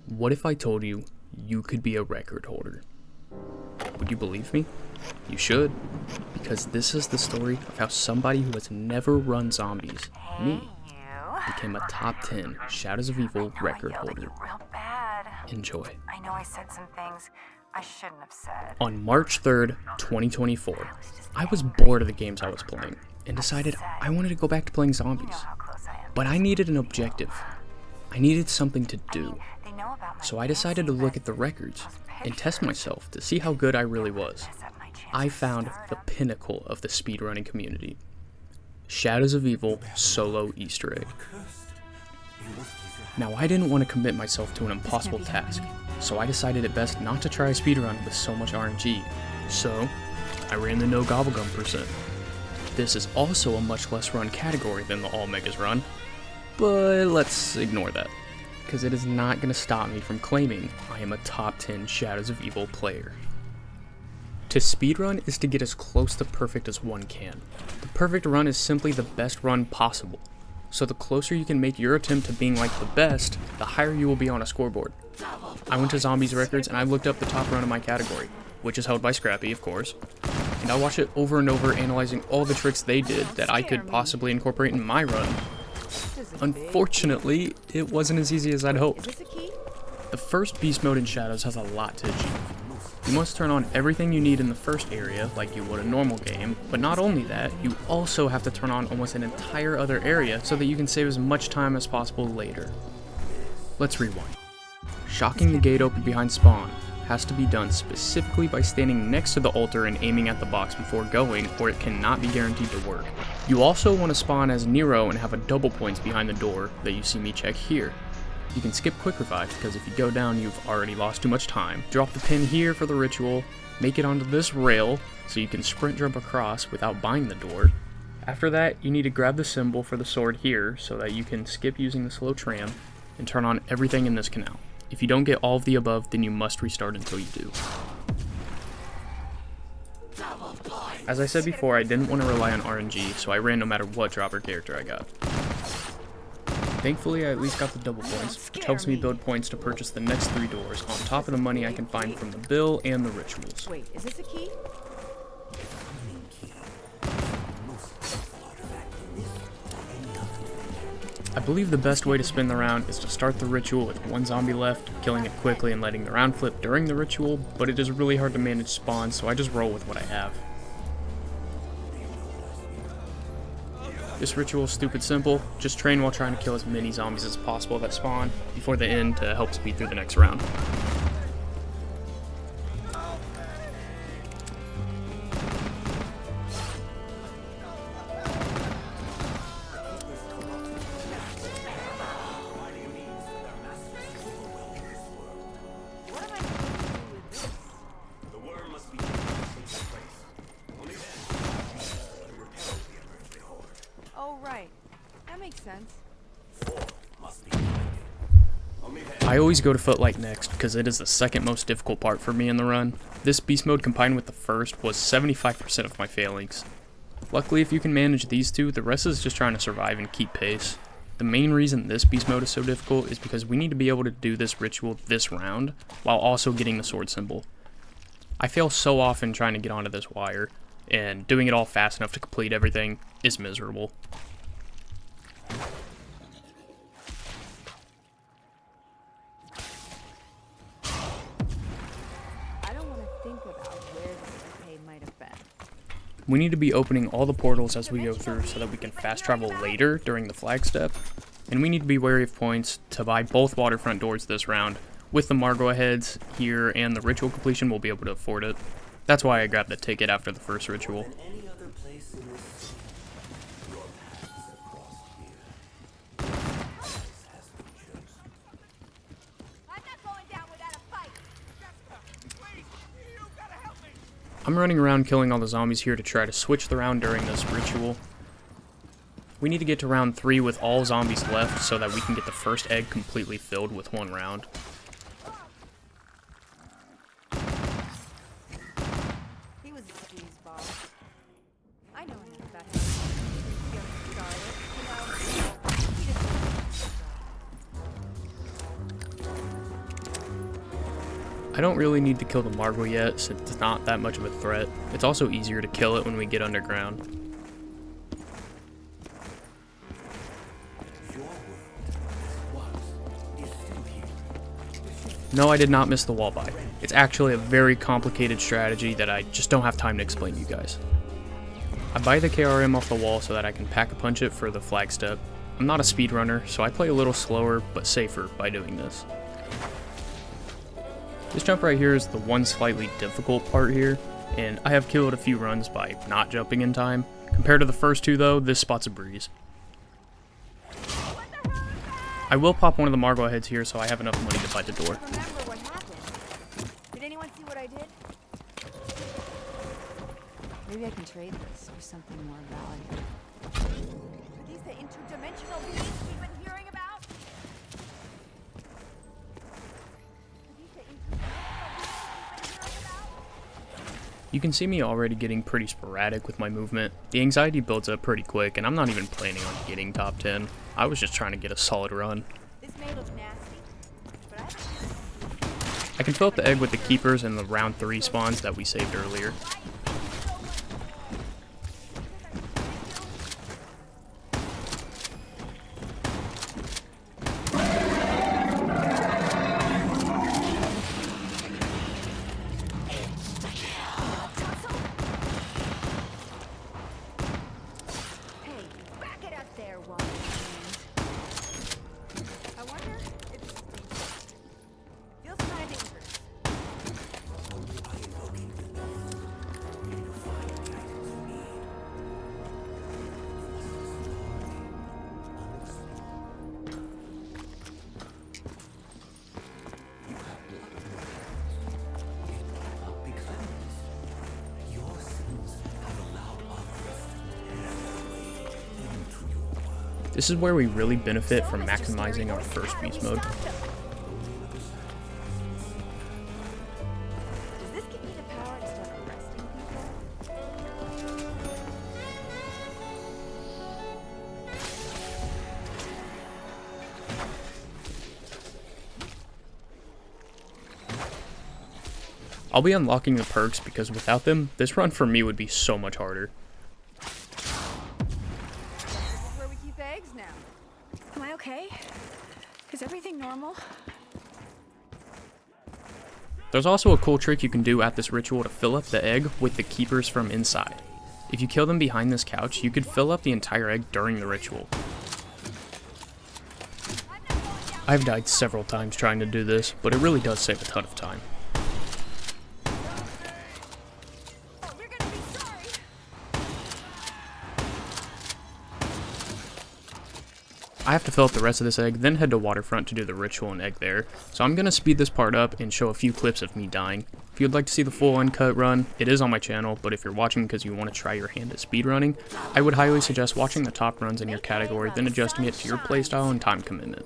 What if I told you you could be a record holder? Would you believe me? You should, because this is the story of how somebody who has never run zombies, me, became a top 10 Shadows of Evil record holder. Enjoy. I know I said some things I shouldn't have said. On March 3rd, 2024, I was bored of the games I was playing and decided I wanted to go back to playing zombies. But I needed an objective. I needed something to do. So I decided to look at the records and test myself to see how good I really was. I found the pinnacle of the speedrunning community. Shadows of Evil solo Easter egg. Now I didn't want to commit myself to an impossible task, so I decided it best not to try a speedrun with so much RNG. So, I ran the no gobblegum percent. This is also a much less run category than the all megas run, but let's ignore that, because it is not going to stop me from claiming I am a top 10 Shadows of Evil player. To speedrun is to get as close to perfect as one can. The perfect run is simply the best run possible. So the closer you can make your attempt to being like the best, the higher you will be on a scoreboard. I went to Zombies Records and I looked up the top run of my category, which is held by Scrappy, of course, and I watched it over and over, analyzing all the tricks they did that I could possibly incorporate in my run. Unfortunately, it wasn't as easy as I'd hoped. The first beast mode in Shadows has a lot to achieve. You must turn on everything you need in the first area, like you would a normal game, but not only that, you also have to turn on almost an entire other area so that you can save as much time as possible later. Let's rewind. Shocking the gate open behind spawn has to be done specifically by standing next to the altar and aiming at the box before going, or it cannot be guaranteed to work. You also want to spawn as Nero and have a double points behind the door that you see me check here. You can skip quick revive, because if you go down you've already lost too much time. Drop the pin here for the ritual, make it onto this rail so you can sprint jump across without buying the door. After that, you need to grab the symbol for the sword here so that you can skip using the slow tram and turn on everything in this canal. If you don't get all of the above, then you must restart until you do. As I said before, I didn't want to rely on RNG, so I ran no matter what dropper character I got. Thankfully, I at least got the double points, which helps me build points to purchase the next 3 doors on top of the money I can find from the bill and the rituals. Wait, is this a key? I believe the best way to spin the round is to start the ritual with 1 zombie left, killing it quickly and letting the round flip during the ritual, but it is really hard to manage spawns, so I just roll with what I have. This ritual is stupid simple. Just train while trying to kill as many zombies as possible that spawn before the end to help speed through the next round. Oh, right. That makes sense. I always go to Footlight next because it is the second most difficult part for me in the run. This beast mode combined with the first was 75% of my failings. Luckily, if you can manage these two, the rest is just trying to survive and keep pace. The main reason this beast mode is so difficult is because we need to be able to do this ritual this round while also getting the sword symbol. I fail so often trying to get onto this wire, and doing it all fast enough to complete everything is miserable. I don't want to think about where the arcade might have been. We need to be opening all the portals as we go through so that we can fast travel later during the flag step, and we need to be wary of points to buy both waterfront doors this round. With the Margot heads here and the ritual completion, we'll be able to afford it. That's why I grabbed the ticket after the first ritual. I'm running around killing all the zombies here to try to switch the round during this ritual. We need to get to round 3 with all zombies left so that we can get the first egg completely filled with 1 round. He was a squeeze ball. I know enough about him. I don't really need to kill the Margle yet since it's not that much of a threat. It's also easier to kill it when we get underground. No, I did not miss the wall buy. It's actually a very complicated strategy that I just don't have time to explain to you guys. I buy the KRM off the wall so that I can pack-a-punch it for the flag step. I'm not a speedrunner, so I play a little slower but safer by doing this. This jump right here is the one slightly difficult part here, and I have killed a few runs by not jumping in time. Compared to the first two though, this spot's a breeze. I will pop one of the Margle heads here so I have enough money to buy the door. Remember what happened? Did anyone see what I did? Maybe I can trade this for something more valuable. Are these the interdimensional beings we've been hearing about? You can see me already getting pretty sporadic with my movement. The anxiety builds up pretty quick, and I'm not even planning on getting top 10. I was just trying to get a solid run. This may look nasty, but I can fill up the egg with the keepers and the round 3 spawns that we saved earlier. This is where we really benefit from maximizing our first beast mode. Does this give me the power to start arresting people? I'll be unlocking the perks because without them, this run for me would be so much harder. Where we keep the eggs now. Am I okay? Is everything normal? There's also a cool trick you can do at this ritual to fill up the egg with the keepers from inside. If you kill them behind this couch, you could fill up the entire egg during the ritual. I've died several times trying to do this, but it really does save a ton of time. I have to fill up the rest of this egg, then head to Waterfront to do the ritual and egg there. So I'm going to speed this part up and show a few clips of me dying. If you'd like to see the full uncut run, it is on my channel, but if you're watching because you want to try your hand at speedrunning, I would highly suggest watching the top runs in your category, then adjusting it to your playstyle and time commitment.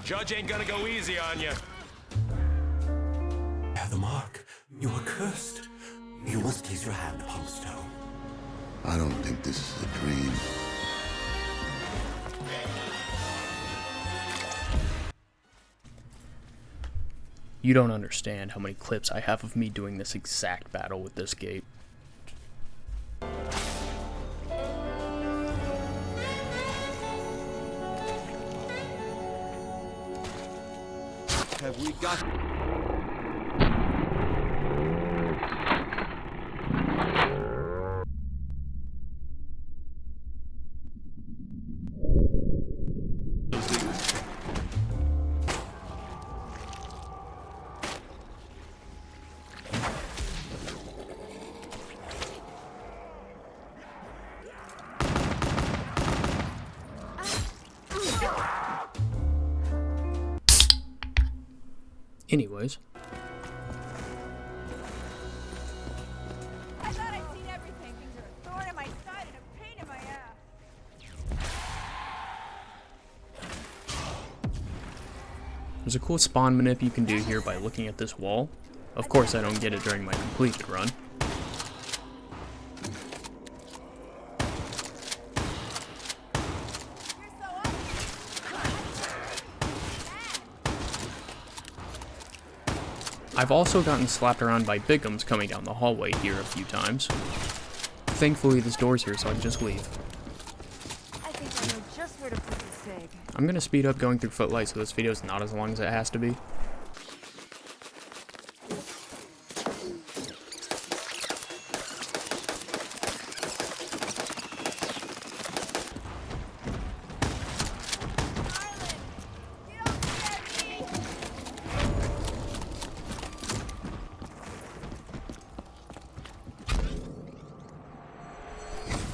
Judge ain't gonna go easy on you. Have the mark. You are cursed. You must place your hand upon the stone. I don't think this is a dream. You don't understand how many clips I have of me doing this exact battle with this gate. Have we got... Anyways, There's a cool spawn manip you can do here by looking at this wall. Of course I don't get it during my completed run. I've also gotten slapped around by bigums coming down the hallway here a few times. Thankfully this door's here so I can just leave. I think I know just where to put the sig. I'm gonna speed up going through Footlight so this video's not as long as it has to be.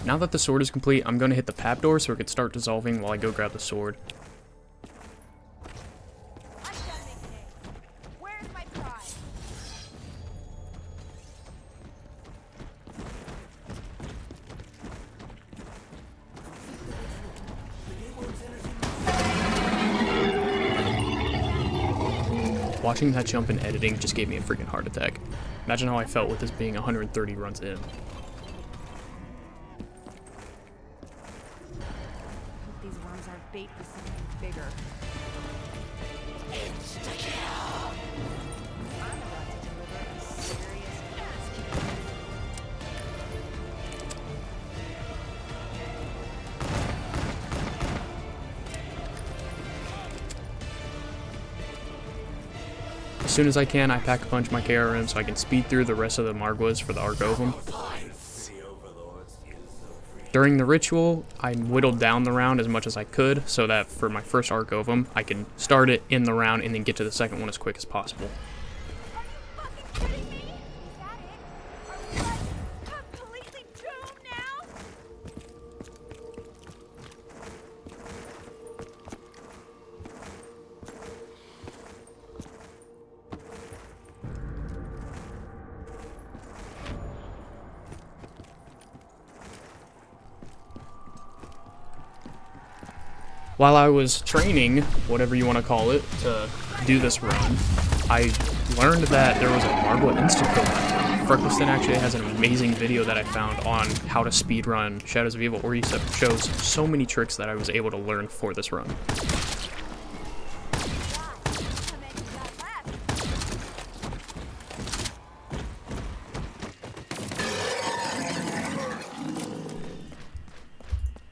Now that the sword is complete, I'm going to hit the pap door so it could start dissolving while I go grab the sword. I'm done making it. Where's my prize? Watching that jump in editing just gave me a freaking heart attack. Imagine how I felt with this being 130 runs in. These worms aren't bait for something bigger. I'm about to deliver a serious ass kick. As soon as I can, I pack a punch my KRM so I can speed through the rest of the Margwas for the Arc Ovum. During the ritual, I whittled down the round as much as I could so that for my first Arc Ovum, I can start it in the round and then get to the second one as quick as possible. Are you fucking kidding me? Is that it? Are we like completely doomed now? While I was training, whatever you want to call it, to do this run, I learned that there was a Margwa insta-kill method. Freckleston actually has an amazing video that I found on how to speedrun Shadows of Evil, where he shows so many tricks that I was able to learn for this run.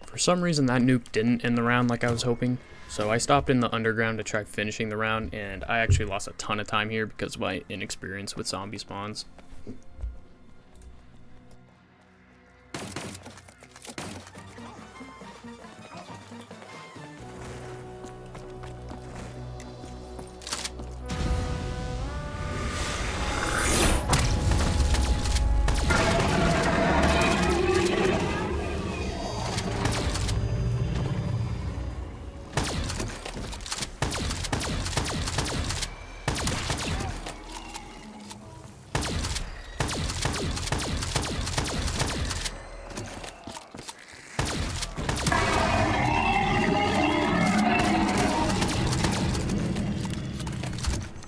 For some reason that nuke didn't end the round like I was hoping, so I stopped in the underground to try finishing the round, and I actually lost a ton of time here because of my inexperience with zombie spawns.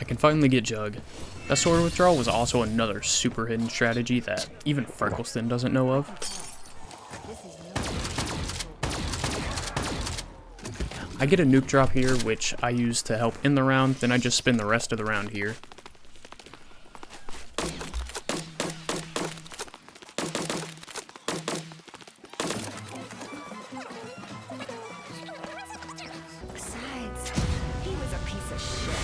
I can finally get Jug. That sword withdrawal was also another super hidden strategy that even Freckleston doesn't know of. I get a nuke drop here, which I use to help in the round, then I just spin the rest of the round here. Besides, he was a piece of shit.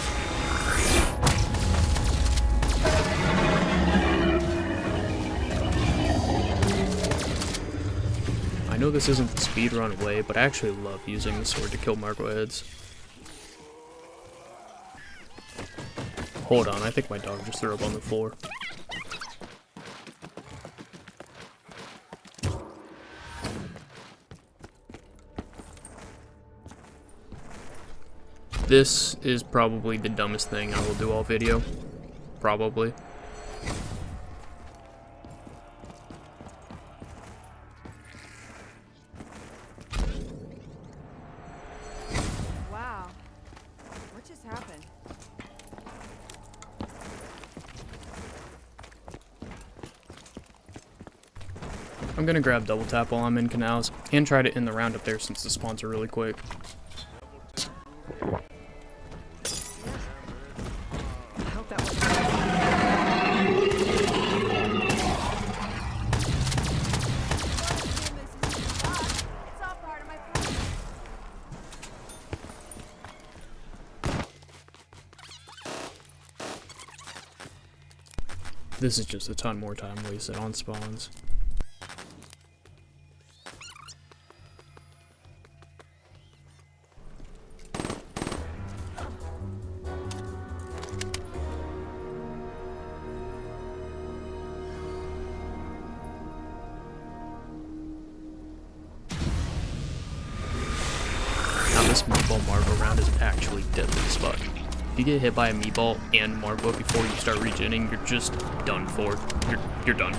I know this isn't the speedrun way, but I actually love using the sword to kill Margwa heads. Hold on, I think my dog just threw up on the floor. This is probably the dumbest thing I will do all video. Probably. Wow. What just happened? I'm gonna grab double tap while I'm in canals, and try to end the round up there since the spawns are really quick. This is just a ton more time wasted on spawns. Now this meatball Margot round is actually deadly as fuck. If you get hit by a meatball and Margot before you start regenning, you're just done for. You're done.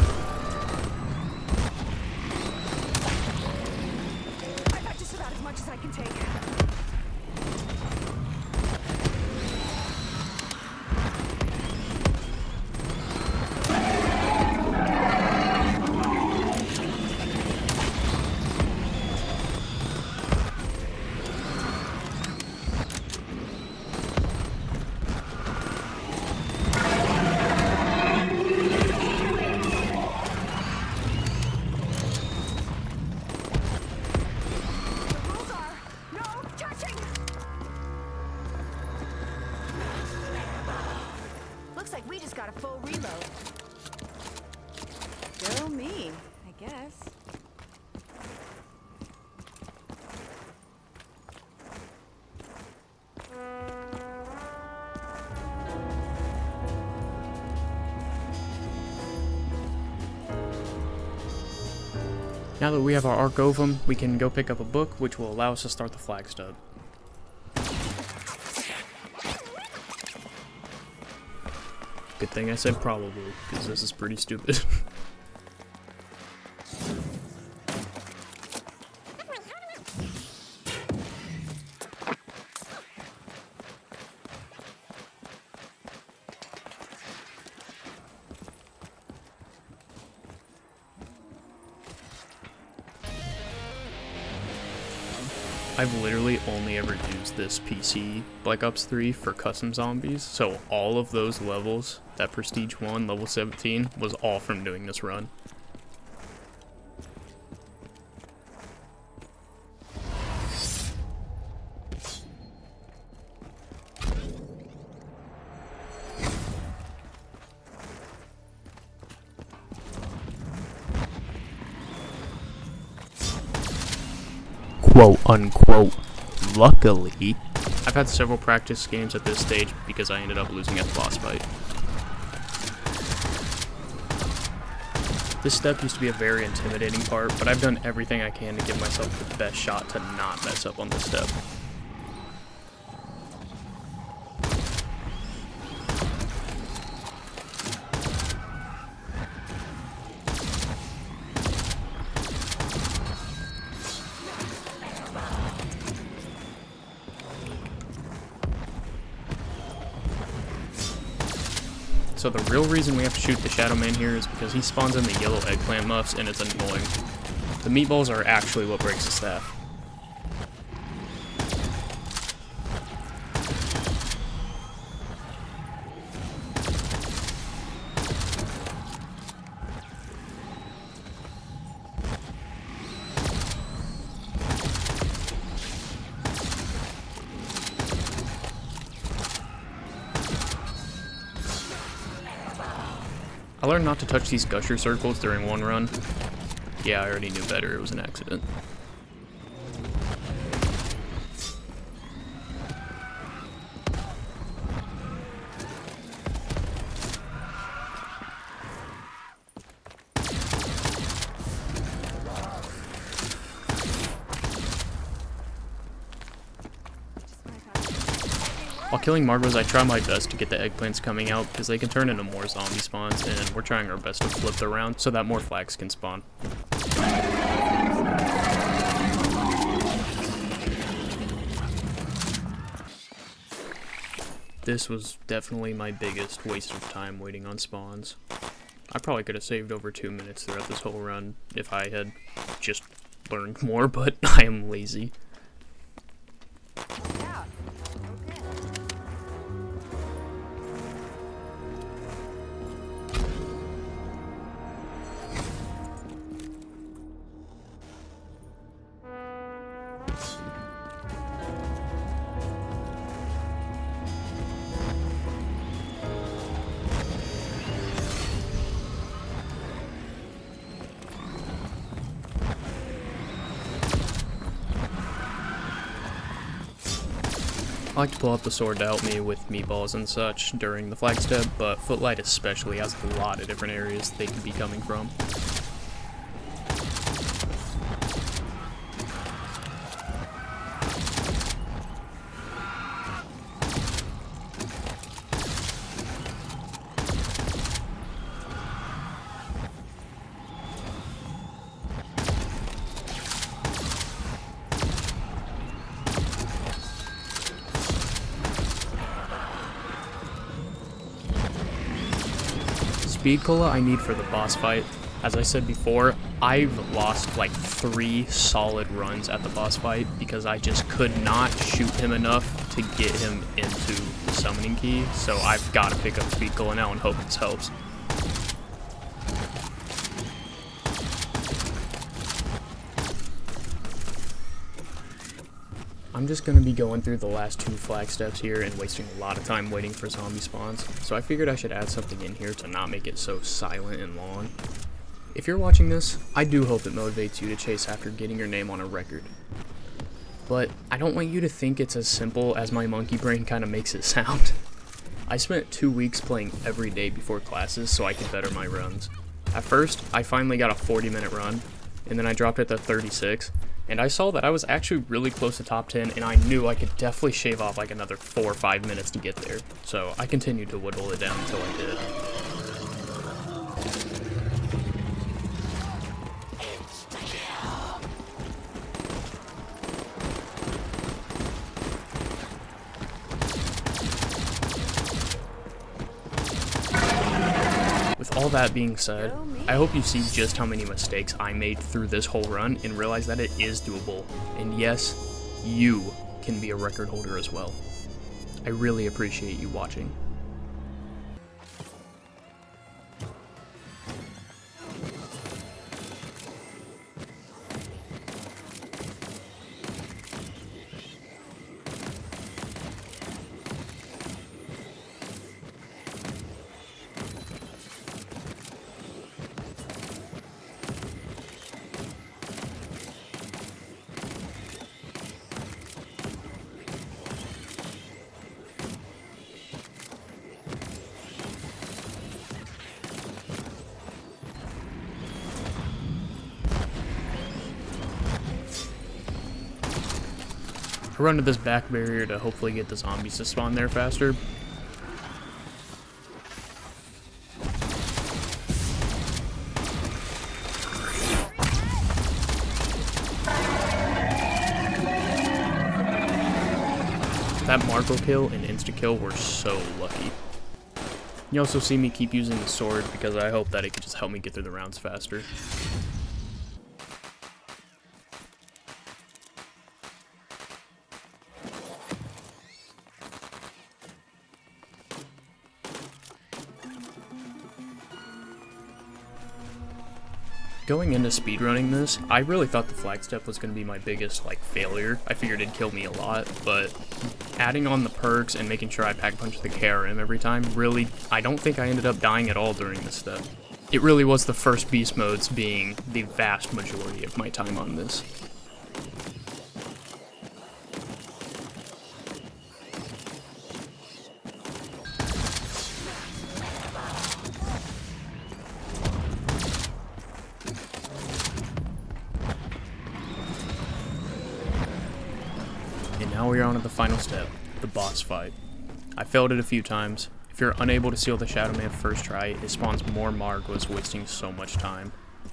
I've got just about as much as I can take. Looks like we just got a full reload. Go me, I guess. Now that we have our Arc Ovum, we can go pick up a book, which will allow us to start the flag stub. Good thing I said probably, because this is pretty stupid. I've literally only ever used this PC Black Ops 3 for custom zombies, so all of those levels, that Prestige 1, level 17, was all from doing this run. Quote unquote, luckily, I've had several practice games at this stage because I ended up losing at the boss fight. This step used to be a very intimidating part, but I've done everything I can to give myself the best shot to not mess up on this step. So the real reason we have to shoot the Shadow Man here is because he spawns in the yellow eggplant muffs and it's annoying. The meatballs are actually what breaks the staff. I learned not to touch these gusher circles during one run. Yeah, I already knew better, it was an accident. While killing Margos, I try my best to get the eggplants coming out because they can turn into more zombie spawns, and we're trying our best to flip the round so that more flags can spawn. This was definitely my biggest waste of time waiting on spawns. I probably could have saved over 2 minutes throughout this whole run if I had just learned more, but I am lazy. Yeah. Okay. I like to pull out the sword to help me with meatballs and such during the flag step, but Footlight especially has a lot of different areas they could be coming from. Speed cola I need for the boss fight. As I said before, I've lost like 3 solid runs at the boss fight because I just could not shoot him enough to get him into the summoning key, so I've got to pick up speed cola now and hope this helps. I'm just going to be going through the last 2 flag steps here and wasting a lot of time waiting for zombie spawns, so I figured I should add something in here to not make it so silent and long. If you're watching this, I do hope it motivates you to chase after getting your name on a record. But I don't want you to think it's as simple as my monkey brain kind of makes it sound. I spent 2 weeks playing every day before classes so I could better my runs. At first, I finally got a 40-minute run, and then I dropped it to 36. And I saw that I was actually really close to top 10, and I knew I could definitely shave off like another 4 or 5 minutes to get there. So I continued to whittle it down until I did. With all that being said, I hope you see just how many mistakes I made through this whole run and realize that it is doable. And yes, you can be a record holder as well. I really appreciate you watching. I run to this back barrier to hopefully get the zombies to spawn there faster. That Marco kill and insta-kill were so lucky. You also see me keep using the sword because I hope that it could just help me get through the rounds faster. Going into speedrunning this, I really thought the flag step was going to be my biggest failure. I figured it'd kill me a lot, but adding on the perks and making sure I pack punch the KRM every time, really, I don't think I ended up dying at all during this step. It really was the first beast modes being the vast majority of my time on this. And now we are on to the final step, the boss fight. I failed it a few times. If you're unable to seal the Shadow Man first try, it spawns more Margwas, wasting so much time.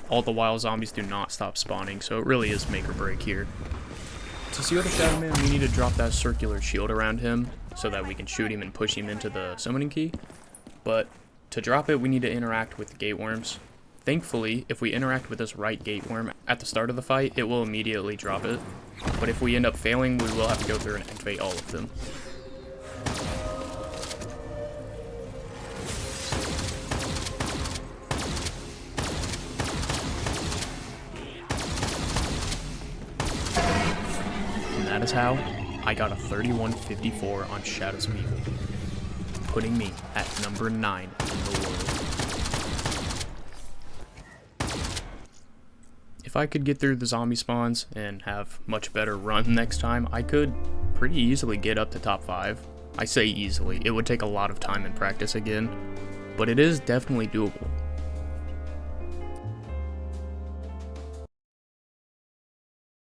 All the while, zombies do not stop spawning, so it really is make or break here. To seal the Shadow Man, we need to drop that circular shield around him, so that we can shoot him and push him into the summoning key. But To drop it, we need to interact with the gate worms. Thankfully, if we interact with this right gate worm at the start of the fight, it will immediately drop it. But if we end up failing, we will have to go through and activate all of them. And that is how I got a 3154 on Shadows of Evil, putting me at number 9 in the world. If I could get through the zombie spawns and have much better run next time, I could pretty easily get up to top 5. I say easily, it would take a lot of time and practice again, but it is definitely doable.